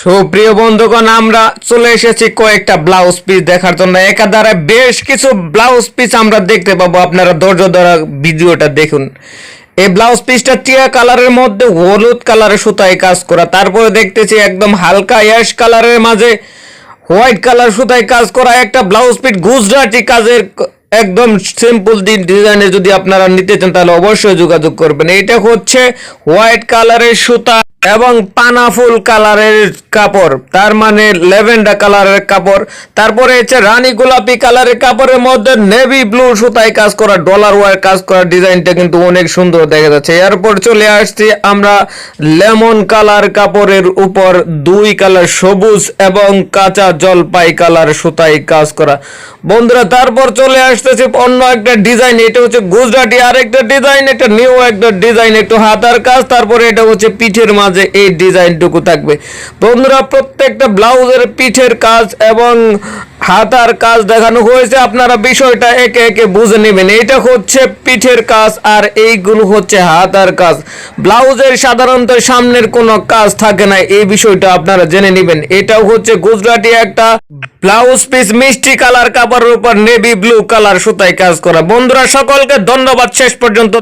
সুপ্রিয় বন্ধুগণ, আমরা চলে এসেছি কয়েকটা ব্লাউজ পিস দেখার জন্য। একাধারে বেশ কিছু ব্লাউজ পিস আমরা দেখতে পাবো। আপনারা ধৈর্য ধরে ভিডিওটা দেখুন। এই ব্লাউজ পিসটা টিয়া কালারের মধ্যে হলুদ কালারের সুতায় কাজ করা, তারপরে দেখতেছি একদম হালকা অ্যাশ কালারের মাঝে হোয়াইট কালার সুতায় কাজ করা একটা ব্লাউজ পিস গুজরাটি কাজের, একদম সিম্পল ডিজাইনে। যদি আপনারা নিতে চান তাহলে অবশ্যই যোগাযোগ করবেন। এটা হচ্ছে হোয়াইট কালারের সুতা এবং পানাফুল কালারের কাপড়, তার মানে ল্যাভেন্ডার কালারের কাপড়। তারপরে হচ্ছে রানী গোলাপি কালারের কাপড়ের মধ্যে নেভি ব্লু সুতায় কাজ করা, ডলার ওয়ার কাজ করা। ডিজাইনটা কিন্তু অনেক সুন্দর দেখা যাচ্ছে। এরপর চলে আসছি আমরা লেমন কালার কাপড়ের উপর দুই কালার সবুজ এবং কাঁচা জলপাই কালার সুতায় কাজ করা বন্ধুরা। তারপর চলে আসতেছে অন্য একটা ডিজাইন। এটা হচ্ছে গুজরাটি আরেকটা ডিজাইন, একটা নিউ একটা ডিজাইন, একটু হাতার কাজ। তারপরে এটা হচ্ছে পিঠের মাঝে এই ডিজাইনটুকু থাকবে বন্ধুরা। প্রত্যেকটা ব্লাউজের পিঠের কাজ এবং হাতার কাজ দেখানো হয়েছে। আপনারা বিষয়টা একে একে বুঝে নেবেন। এটা হচ্ছে পিঠের কাজ আর এইগুলো হচ্ছে হাতার কাজ। ব্লাউজের সাধারণত সামনের কোনো কাজ থাকে না, এই বিষয়টা আপনারা জেনে নেবেন। এটাও হচ্ছে গুজরাটি একটা ব্লাউজ পিস, মিষ্টি কালার কাপড়ের উপর নেভি ব্লু কালার সুতায় কাজ করা বন্ধুরা। সকলকে ধন্যবাদ শেষ পর্যন্ত